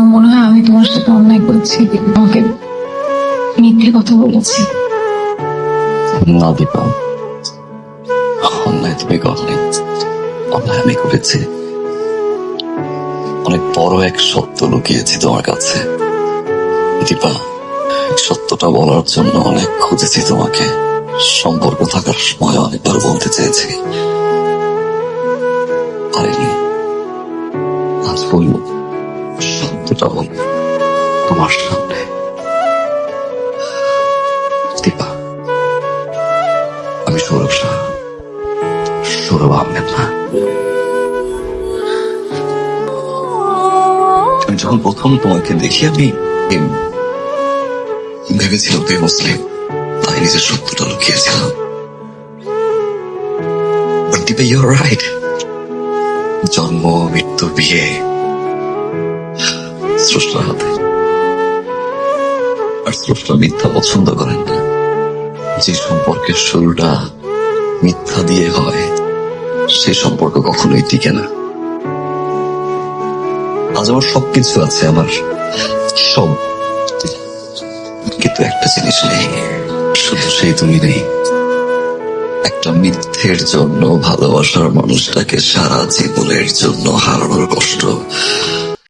আমার মনে হয় আমি তোমার সাথে অন্যায় করেছি, আমাকে মিথ্যে কথা বলেছি। না দীপা, অন্যায় তুমি করনি, অন্যায় আমি করেছি। অনেক বড় এক সত্য লুকিয়েছি তোমার কাছে দীপা। সত্যটা বলার জন্য অনেক খুঁজেছি তোমাকে, সম্পর্ক থাকার সময় অনেকবার বলতে চেয়েছি, পারিনি। আজ বলবো, সত্যটা বলবো তোমার সামনে। দীপা, আমি সৌরভ শাহ, সৌরভ আহমেদ না। আমি যখন প্রথম তোমাকে দেখি আমি ভেবেছিলাম তুই মুসলিম, তাই নিজের সত্যটা লুকিয়েছিলাম। But দীপা, you're right, জন্ম মৃত্যু বিয়ে স্রষ্টার হাতে। আর স্রষ্টা মিথ্যা পছন্দ করেন না। যে সম্পর্কের শুরুটা মিথ্যা দিয়ে হয়, সেই সম্পর্ক কখনোই টিকে না। আজ আমার সবকিছু আছে, আমার সব, কিন্তু একটা জিনিস নেই, শুধু সেই তুমি নেই। একটা মিথ্যের জন্য ভালোবাসার মানুষটাকে সারা জীবনের জন্য হারানোর কষ্ট